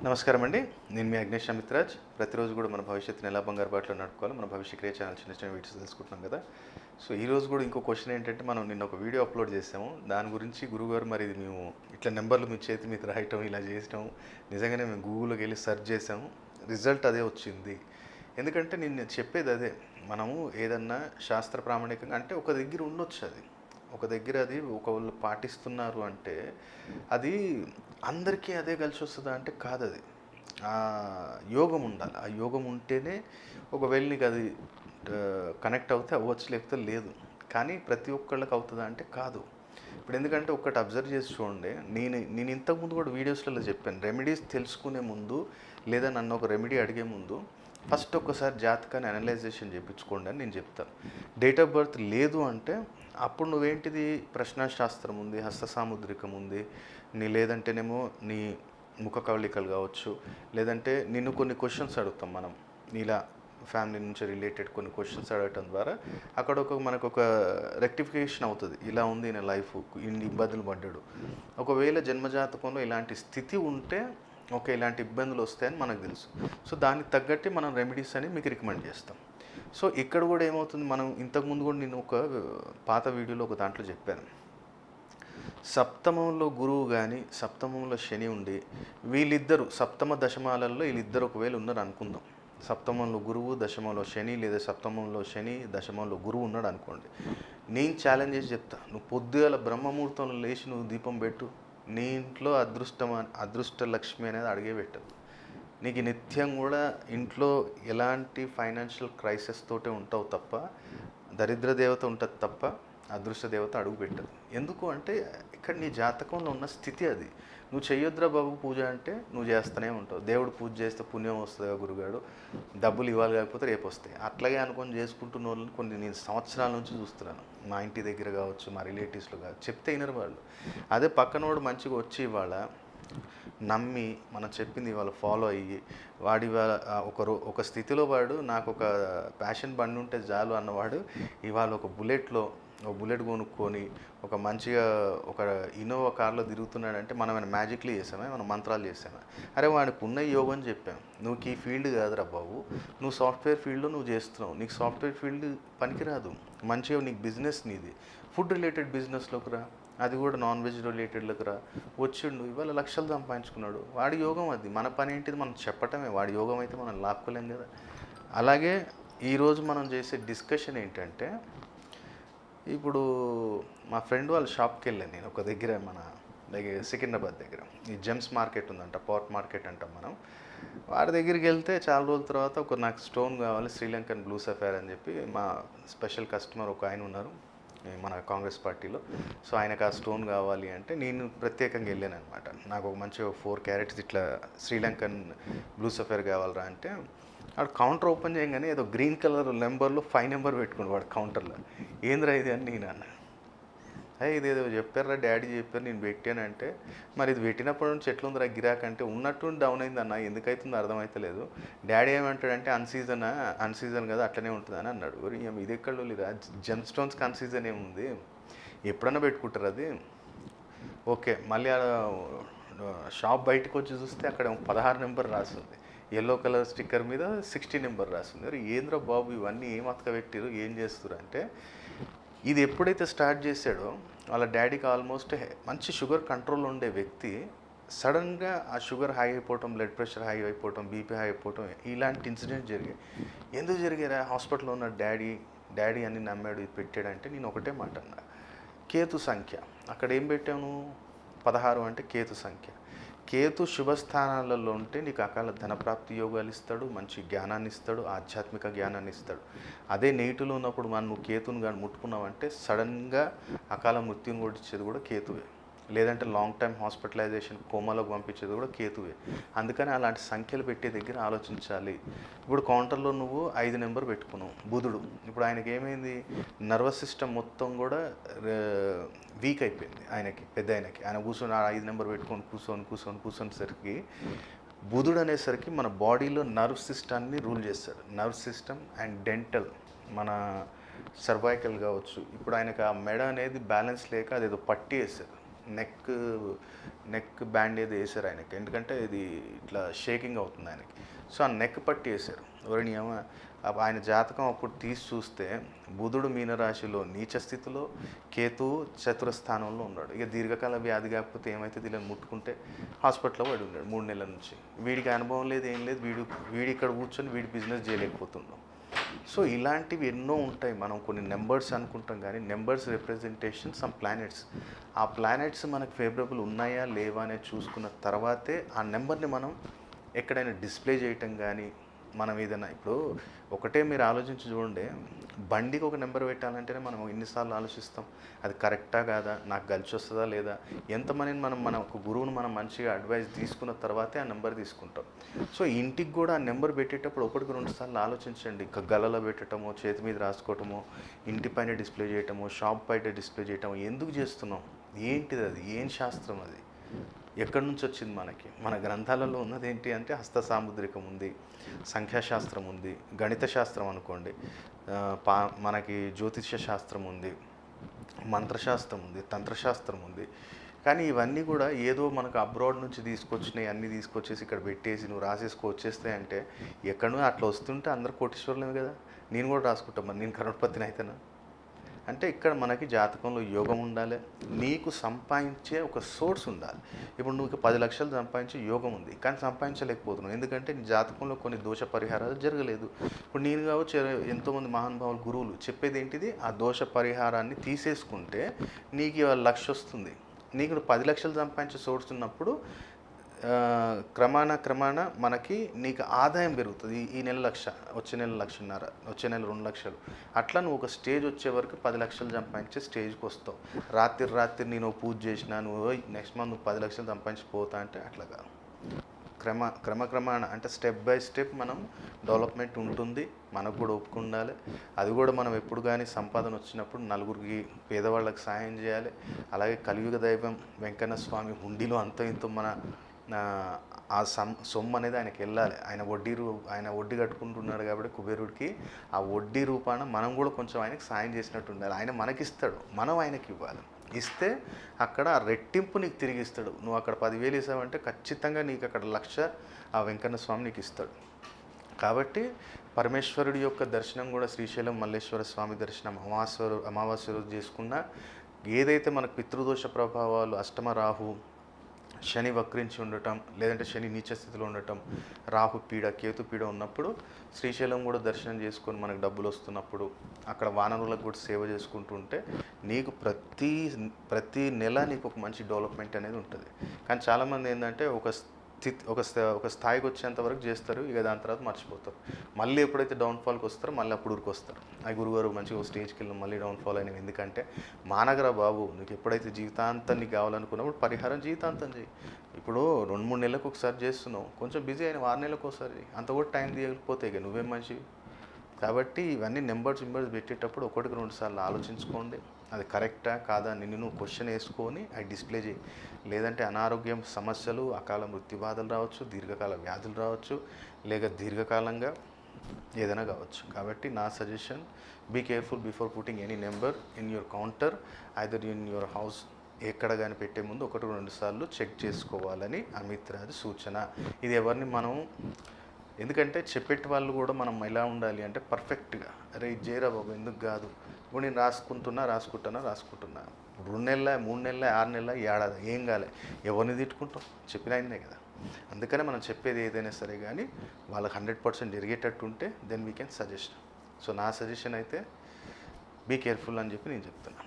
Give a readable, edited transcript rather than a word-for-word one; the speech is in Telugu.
నమస్కారం అండి. నేను మీ అగ్నేష్ అమిత్రాజ్. ప్రతిరోజు కూడా మన భవిష్యత్తుని ఎలా బంగారు బాటలో నడుపుకోవాలో మన భవిష్య క్రియ ఛానల్ చిన్న చిన్న వీడియోస్ తెలుసుకుంటున్నాం కదా. సో ఈరోజు కూడా ఇంకో క్వశ్చన్ ఏంటంటే, మనం నిన్న ఒక వీడియో అప్లోడ్ చేసాము. దాని గురించి గురువుగారు మరి ఇది మేము ఇట్లా నెంబర్లు మీ చేతి మీద రాయటం ఇలా చేసటం, నిజంగానే మేము గూగుల్లోకి వెళ్ళి సెర్చ్ చేసాము. రిజల్ట్ అదే వచ్చింది. ఎందుకంటే నేను చెప్పేది అదే, మనము ఏదన్నా శాస్త్ర ప్రామాణికంగా అంటే ఒక దగ్గర ఉండొచ్చు, అది ఒక దగ్గర అది ఒకళ్ళు పాటిస్తున్నారు అంటే అది అందరికీ అదే కలిసి వస్తుందా అంటే కాదు. అది ఆ యోగం ఉండాలి. ఆ యోగం ఉంటేనే ఒకవేళ నీకు అది కనెక్ట్ అవుతే అవ్వచ్చు, లేకపోతే లేదు. కానీ ప్రతి ఒక్కళ్ళకి అవుతుందా అంటే కాదు. ఇప్పుడు ఎందుకంటే ఒక్కటి అబ్జర్వ్ చేసి చూడండి, నేను ఇంతకుముందు కూడా వీడియోస్లలో చెప్పాను, రెమెడీస్ తెలుసుకునే ముందు లేదా నన్ను ఒక రెమెడీ అడిగే ముందు ఫస్ట్ ఒక్కసారి జాతకాన్ని అనలైజేషన్ చేయించుకోండి అని నేను చెప్తాను. డేట్ ఆఫ్ బర్త్ లేదు అంటే అప్పుడు నువ్వేంటిది, ప్రశ్నాశాస్త్రం ఉంది, హస్త సాముద్రికం ఉంది, లేదంటేనేమో నీ ముఖ కవళికలు కావచ్చు, లేదంటే నిన్ను కొన్ని క్వశ్చన్స్ అడుగుతాం మనం, నీలా ఫ్యామిలీ నుంచి రిలేటెడ్ కొన్ని క్వశ్చన్స్ అడగటం ద్వారా అక్కడ మనకు ఒక రెక్టిఫికేషన్ అవుతుంది. ఇలా ఉంది నా లైఫ్, ఇన్ని ఇబ్బందులు పడ్డాడు. ఒకవేళ జన్మజాతకంలో ఇలాంటి స్థితి ఉంటే ఓకే, ఇలాంటి ఇబ్బందులు వస్తాయని మనకు తెలుసు. సో దానికి తగ్గట్టు మనం రెమెడీస్ అని మీకు రికమెండ్ చేస్తాం. సో ఇక్కడ కూడా ఏమవుతుంది, మనం ఇంతకుముందు కూడా నేను ఒక పాత వీడియోలో ఒక దాంట్లో చెప్పాను, సప్తమంలో గురువు కానీ సప్తమంలో శని ఉండి వీళ్ళిద్దరు సప్తమ దశమాలలో వీళ్ళిద్దరు ఒకవేళ ఉన్నారు అనుకుందాం. సప్తమంలో గురువు, దశమంలో శని, లేదా సప్తమంలో శని, దశమంలో గురువు ఉన్నాడు అనుకోండి. నేను ఛాలెంజ్ చేసి చెప్తా, నువ్వు పొద్దుగాల బ్రహ్మముహూర్తంలో లేచి నువ్వు దీపం పెట్టు, నీ ఇంట్లో అదృష్ట లక్ష్మి అనేది అడిగే పెట్టదు. నీకు నిత్యం కూడా ఇంట్లో ఎలాంటి ఫైనాన్షియల్ క్రైసిస్ తోటే ఉంటావు తప్ప, దరిద్ర దేవత ఉంటుంది తప్ప అదృష్ట దేవత అడుగు పెట్టదు. ఎందుకు అంటే ఇక్కడ నీ జాతకంలో ఉన్న స్థితి అది. నువ్వు చెయ్యొద్దురా బాబు పూజ అంటే నువ్వు చేస్తూనే ఉంటావు. దేవుడు పూజ చేస్తే పుణ్యం వస్తుంది గురుగాడు, డబ్బులు ఇవ్వాలి కాకపోతే రేపు వస్తాయి. అట్లాగే అనుకొని చేసుకుంటున్న వాళ్ళని కొన్ని నేను సంవత్సరాల నుంచి చూస్తున్నాను. మా ఇంటి దగ్గర కావచ్చు, మా రిలేటివ్స్లో కావచ్చు, చెప్తే వినరు వాళ్ళు. అదే పక్కనోడు మంచిగా వచ్చి ఇవాళ నమ్మి మనం చెప్పింది ఇవాళ ఫాలో అయ్యి వాడి ఒక స్థితిలో వాడు నాకు ఒక ప్యాషన్ బండి ఉంటే చాలు అన్నవాడు ఇవాళ ఒక బుల్లెట్ కొనుక్కొని ఒక మంచిగా ఒక ఇన్నోవా కార్లో తిరుగుతున్నాడంటే మనం ఏమైనా మ్యాజిక్లీ చేసామే, మనం మంత్రాలు చేసామే? అరే వాడికి ఉన్న యోగం అని చెప్పాం. నువ్వు ఈ ఫీల్డ్ కాదురా బాబు, నువ్వు సాఫ్ట్వేర్ ఫీల్డ్లో నువ్వు చేస్తున్నావు, నీకు సాఫ్ట్వేర్ ఫీల్డ్ పనికిరాదు. మంచిగా నీకు బిజినెస్ నీది, ఫుడ్ రిలేటెడ్ బిజినెస్లోకి రా, అది కూడా నాన్ వెజ్ రిలేటెడ్లోకి రా. వచ్చిండు ఇవాళ లక్షలు సంపాదించుకున్నాడు, వాడి యోగం అది. మన పని ఏంటిది, మనం చెప్పటమే. వాడి యోగం అయితే మనం లాక్కోలేం కదా. అలాగే ఈరోజు మనం చేసే డిస్కషన్ ఏంటంటే, ఇప్పుడు మా ఫ్రెండ్ వాళ్ళ షాప్కి వెళ్ళాను నేను ఒక దగ్గర, మన దగ్గర సికింద్రాబాద్ దగ్గర ఈ జెమ్స్ మార్కెట్ ఉందంట, పోర్ట్ మార్కెట్ అంటాం మనం. వాడి దగ్గరికి వెళ్తే చాలా రోజుల తర్వాత నాకు స్టోన్ కావాలి, శ్రీలంకన్ బ్లూ సఫైర్ అని చెప్పి మా స్పెషల్ కస్టమర్ ఒక ఆయన ఉన్నారు మన కాంగ్రెస్ పార్టీలో. సో ఆయనకు ఆ స్టోన్ కావాలి అంటే నేను ప్రత్యేకంగా వెళ్ళాను అనమాట. నాకు ఒక మంచి 4 క్యారెట్స్ ఇట్లా శ్రీలంకన్ బ్లూ సఫైర్ కావాలరా అంటే వాడు కౌంటర్ ఓపెన్ చేయగానే ఏదో గ్రీన్ కలర్ నెంబర్లో 5 నెంబర్ పెట్టుకుని వాడు కౌంటర్లో. ఏంద్రా ఇది అని నేను అన్న. ఇదేదో చెప్పారా డాడీ చెప్పారు, నేను పెట్టానంటే మరి ఇది పెట్టినప్పటి నుంచి ఎట్లుందిరా గిరాక్ అంటే ఉన్నట్టు డౌన్ అయింది అన్న, ఎందుకైతుందో అర్థమవుతలేదు. డాడీ ఏమంటాడంటే అన్సీజన్ కదా అట్లనే ఉంటుంది అని అన్నాడు. ఇది ఎక్కడ లేదా, జెమ్ స్టోన్స్కి అన్సీజన్ ఏముంది, ఎప్పుడన్నా పెట్టుకుంటారు అది. ఓకే, మళ్ళీ షాప్ బయటకు వచ్చి చూస్తే అక్కడ 16 నెంబర్ రాస్తుంది, ఎల్లో కలర్ స్టిక్కర్ మీద 60 నెంబర్ రాస్తుంది. ఏంద్ర బాబు ఇవన్నీ ఏం అతక పెట్టారు, ఏం చేస్తారు అంటే, ఇది ఎప్పుడైతే స్టార్ట్ చేశాడో వాళ్ళ డాడీకి ఆల్మోస్ట్ మంచి షుగర్ కంట్రోల్ ఉండే వ్యక్తి సడన్గా ఆ షుగర్ హై అయిపోవటం, బ్లడ్ ప్రెషర్ హై అయిపోవటం, బీపీ హై అయిపోవటం, ఇలాంటి ఇన్సిడెంట్ జరిగాయి. ఎందుకు జరిగారా, హాస్పిటల్లో ఉన్న డాడీ అని నమ్మాడు, ఇది పెట్టాడంటే నేను ఒకటే మాట అన్నా, కేతు సంఖ్య. అక్కడ ఏం పెట్టాను, 16 అంటే కేతు సంఖ్య. కేతు శుభస్థానాలలో ఉంటే నీకు అకాల ధనప్రాప్తి యోగాలు ఇస్తాడు, మంచి జ్ఞానాన్ని ఇస్తాడు, ఆధ్యాత్మిక జ్ఞానాన్ని ఇస్తాడు. అదే నెగిటివ్లో ఉన్నప్పుడు నువ్వు కేతుని కానీ ముట్టుకున్నావంటే సడన్గా అకాల మృత్యుని కూడా ఇచ్చేది కూడా కేతువే, లేదంటే లాంగ్ టైం హాస్పిటలైజేషన్ కోమాలోకి పంపించేది కూడా కేతువే. అందుకని అలాంటి సంఖ్యలు పెట్టే దగ్గర ఆలోచించాలి. ఇప్పుడు కౌంటర్లో నువ్వు 5 నెంబర్ పెట్టుకున్నావు, బుధుడు. ఇప్పుడు ఆయనకి ఏమైంది, నర్వస్ సిస్టమ్ మొత్తం కూడా వీక్ అయిపోయింది ఆయనకి, పెద్ద ఆయనకి. ఆయన కూర్చొని 5 నెంబర్ పెట్టుకొని కూర్చొనేసరికి బుధుడు అనేసరికి మన బాడీలో నర్వ్ సిస్టమ్ని రూల్ చేస్తాడు. నర్వ్ సిస్టమ్ అండ్ డెంటల్, మన సర్వైకల్ కావచ్చు. ఇప్పుడు ఆయనకు ఆ మెడ అనేది బ్యాలెన్స్ లేక అదేదో పట్టి వేస్తారు, నెక్ నెక్ బ్యాండ్ ఏదో వేసారు ఆయనకి, ఎందుకంటే ఇది ఇట్లా షేకింగ్ అవుతుంది ఆయనకి. సో ఆ నెక్ పట్టి వేశారు. ఎవరిని ఆయన జాతకం అప్పుడు తీసి చూస్తే బుధుడు మీనరాశిలో నీచ స్థితిలో, కేతువు చతుర స్థానంలో ఉన్నాడు. ఇక దీర్ఘకాల వ్యాధి కాకపోతే ఏమైతే ఇలా ముట్టుకుంటే హాస్పిటల్లో పడి ఉన్నాడు 3 నెలల నుంచి. వీడికి అనుభవం లేదు, ఏం లేదు, వీడి ఇక్కడ కూర్చొని వీడి బిజినెస్ చేయలేకపోతున్నాం. సో ఇలాంటివి ఎన్నో ఉంటాయి. మనం కొన్ని నెంబర్స్ అనుకుంటాం కానీ నెంబర్స్ రిప్రజెంటేషన్ సమ్ ప్లానెట్స్. ఆ ప్లానెట్స్ మనకు ఫేవరబుల్ ఉన్నాయా లేవా అనేది చూసుకున్న తర్వాతే ఆ నెంబర్ని మనం ఎక్కడైనా డిస్ప్లే చేయటం కానీ, మనం ఏదైనా ఇప్పుడు ఒకటే మీరు ఆలోచించి చూడండి, బండికి ఒక నెంబర్ పెట్టాలంటేనే మనం ఎన్నిసార్లు ఆలోచిస్తాం, అది కరెక్టా కాదా, నాకు కలిసి వస్తుందా లేదా, ఎంతమందిని మన ఒక గురువును మనం మంచిగా అడ్వైస్ తీసుకున్న తర్వాతే ఆ నెంబర్ తీసుకుంటాం. సో ఇంటికి కూడా ఆ నెంబర్ పెట్టేటప్పుడు 1-2 సార్లు ఆలోచించండి. గల్లలో పెట్టడమో, చేతి మీద రాసుకోవటమో, ఇంటి పైన డిస్ప్లే చేయటమో, షాప్ బయట డిస్ప్లే చేయటమో ఎందుకు చేస్తున్నాం, ఏంటిది, అది ఏం శాస్త్రం, అది ఎక్కడి నుంచి వచ్చింది మనకి. మన గ్రంథాలలో ఉన్నది ఏంటి అంటే హస్త సాముద్రికం ఉంది, సంఖ్యాశాస్త్రం ఉంది, గణిత శాస్త్రం అనుకోండి, మనకి జ్యోతిష్య శాస్త్రం ఉంది, మంత్రశాస్త్రం ఉంది, తంత్రశాస్త్రం ఉంది. కానీ ఇవన్నీ కూడా ఏదో మనకు అబ్రాడ్ నుంచి తీసుకొచ్చినాయి, అన్నీ తీసుకొచ్చేసి ఇక్కడ పెట్టేసి నువ్వు రాసేసుకో వచ్చేస్తాయి అంటే ఎక్కడో అట్లా వస్తుంటే అందరు కోటీశ్వరులేము కదా. నేను కూడా రాసుకుంటాను, మరి నేను కరోడ్పతిని అయితేనా అంటే ఇక్కడ మనకి జాతకంలో యోగం ఉండాలి, నీకు సంపాదించే ఒక సోర్స్ ఉండాలి. ఇప్పుడు నువ్వు 10 లక్షలు సంపాదించే యోగం ఉంది కానీ సంపాదించలేకపోతున్నావు, ఎందుకంటే నీ జాతకంలో కొన్ని దోష పరిహారాలు జరగలేదు. ఇప్పుడు నేను కావచ్చు, ఎంతోమంది మహానుభావులు గురువులు చెప్పేది ఏంటిది, ఆ దోష పరిహారాన్ని తీసేసుకుంటే నీకు 1,00,000 వస్తుంది. నీకు 10 లక్షలు సంపాదించే సోర్స్ ఉన్నప్పుడు క్రమాన మనకి నీకు ఆదాయం పెరుగుతుంది. ఈ నెల 1,00,000, వచ్చే నెల 1,50,000, వచ్చే నెల 2,00,000. అట్లా నువ్వు ఒక స్టేజ్ వచ్చే వరకు 10 లక్షలు సంపాదించే స్టేజ్కి వస్తావు. రాత్రి నేను పూజ చేసినా నువ్వు నెక్స్ట్ మంత్ నువ్వు 10 లక్షలు సంపాదించిపోతా అంటే అట్లా కాదు. క్రమక్రమాన అంటే స్టెప్ బై స్టెప్ మనం డెవలప్మెంట్ ఉంటుంది. మనకు కూడా ఒప్పుకుండాలి. అది కూడా మనం ఎప్పుడు కానీ సంపాదన వచ్చినప్పుడు నలుగురికి పేదవాళ్ళకి సాయం చేయాలి. అలాగే కలియుగ దైవం వెంకన్న స్వామి హుండీలో అంత ఇంత మన ఆ సొమ్ము అనేది ఆయనకి వెళ్ళాలి. ఆయన వడ్డీ కట్టుకుంటున్నాడు కాబట్టి కుబేరుడికి ఆ వడ్డీ రూపాన మనం కూడా కొంచెం ఆయనకి సాయం చేసినట్టు ఉండాలి. ఆయన మనకిస్తాడు, మనం ఆయనకి ఇవ్వాలి. ఇస్తే అక్కడ రెట్టింపు నీకు తిరిగి ఇస్తాడు. నువ్వు అక్కడ 10,000 ఇస్తావంటే ఖచ్చితంగా నీకు అక్కడ 1,00,000 ఆ వెంకన్న స్వామి నీకు ఇస్తాడు. కాబట్టి పరమేశ్వరుడి యొక్క దర్శనం కూడా శ్రీశైలం మల్లేశ్వర స్వామి దర్శనం అమావాస్య రోజు చేసుకున్నా, ఏదైతే మనకు పితృదోష ప్రభావాలు, అష్టమ రాహు, శని వక్రించి ఉండటం, లేదంటే శని నీచ స్థితిలో ఉండటం, రాహు పీడ, కేతు పీడ ఉన్నప్పుడు శ్రీశైలం కూడా దర్శనం చేసుకొని మనకు డబ్బులు వస్తున్నప్పుడు అక్కడ వానరులకు కూడా సేవ చేసుకుంటూ ఉంటే నీకు ప్రతి నెల నీకు ఒక మంచి డెవలప్మెంట్ అనేది ఉంటుంది. కానీ చాలామంది ఏంటంటే ఒక స్థాయికి వచ్చేంత వరకు చేస్తారు, ఇక దాని తర్వాత మర్చిపోతారు. మళ్ళీ ఎప్పుడైతే డౌన్ఫాల్కి వస్తారో మళ్ళీ అప్పుడు ఊరికి వస్తారు. ఆ గురుగారు మంచిగా స్టేజ్కి వెళ్ళి మళ్ళీ డౌన్ఫాల్ అయినవి. ఎందుకంటే మానగరా బాబు, నీకు ఎప్పుడైతే జీవితాంతం నీకు కావాలనుకున్నప్పుడు పరిహారం జీవితాంతం చేయి. ఇప్పుడు 2-3 నెలలకు ఒకసారి చేస్తున్నావు, కొంచెం బిజీ అయిన 6 నెలలకు ఒకసారి, అంత కూడా టైం తీయకపోతే ఇక నువ్వేం మంచివి. కాబట్టి ఇవన్నీ నెంబర్స్ పెట్టేటప్పుడు 1-2 సార్లు ఆలోచించుకోండి, అది కరెక్టా కాదా అని నువ్వు క్వశ్చన్ వేసుకొని అవి డిస్ప్లే చేయి. లేదంటే అనారోగ్యం సమస్యలు, అకాల మృత్యు బాధలు రావచ్చు, దీర్ఘకాల వ్యాధులు రావచ్చు, లేక దీర్ఘకాలంగా ఏదైనా కావచ్చు. కాబట్టి నా suggestion, be careful before putting any number in your counter, either in your house. ఎక్కడ కానీ పెట్టే ముందు 1-2 సార్లు చెక్ చేసుకోవాలని అమిత్ రాజ్ సూచన. ఇది ఎవరిని మనం, ఎందుకంటే చెప్పేటి వాళ్ళు కూడా మనం ఎలా ఉండాలి అంటే పర్ఫెక్ట్గా, అరే ఇది చేయరా బాబు ఎందుకు కాదు, ఇప్పుడు నేను రాసుకుంటున్నా 2 నెలల 3 నెలల 6 నెలల ఏడాది ఏం కాలే, ఎవరిని తిట్టుకుంటాం, చెప్పిన ఆయనే కదా. అందుకనే మనం చెప్పేది ఏదైనా సరే కానీ వాళ్ళకి 100% జరిగేటట్టు ఉంటే then we can suggest. So నా సజెషన్ అయితే బీ కేర్ఫుల్ అని చెప్పి నేను చెప్తున్నాను.